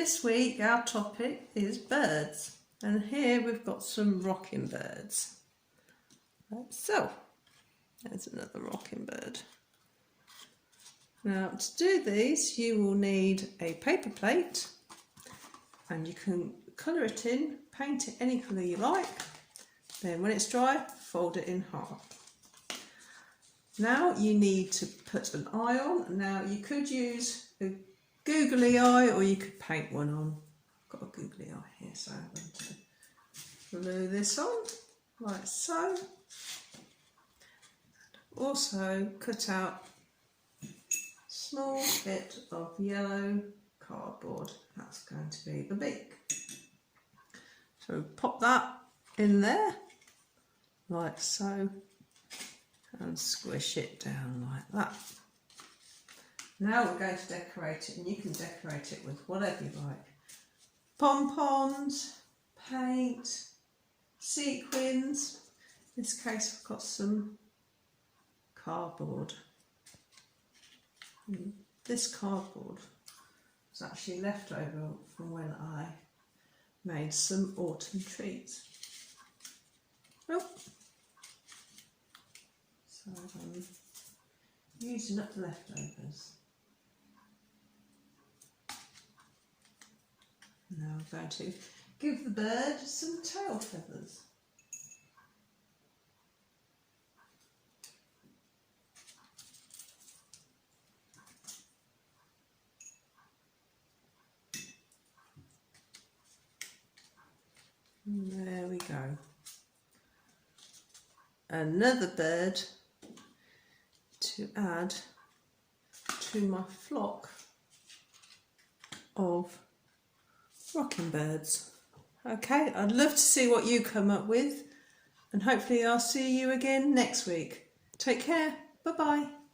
this week our topic is birds, and here we've got some rocking birds. So, there's another rocking bird. Now to do these you will need a paper plate, and you can colour it in, paint it any colour you like, then when it's dry fold it in half. Now you need to put an eye on. Now you could use a googly eye or you could paint one on. I've got a googly eye here, so I'm going to glue this on like so. Also cut out a small bit of yellow cardboard. That's going to be the beak. So pop that in there like so and squish it down like that. Now we're going to decorate it, and you can decorate it with whatever you like. Pom-poms, paint, sequins. In this case I've got some cardboard. And this cardboard was actually left over from when I made some autumn trees. Oh. So I'm using up the leftovers. Now I'm going to give the bird some tail feathers. And there we go. Another bird to add to my flock of rocking birds. Okay, I'd love to see what you come up with, and hopefully I'll see you again next week. Take care. Bye bye.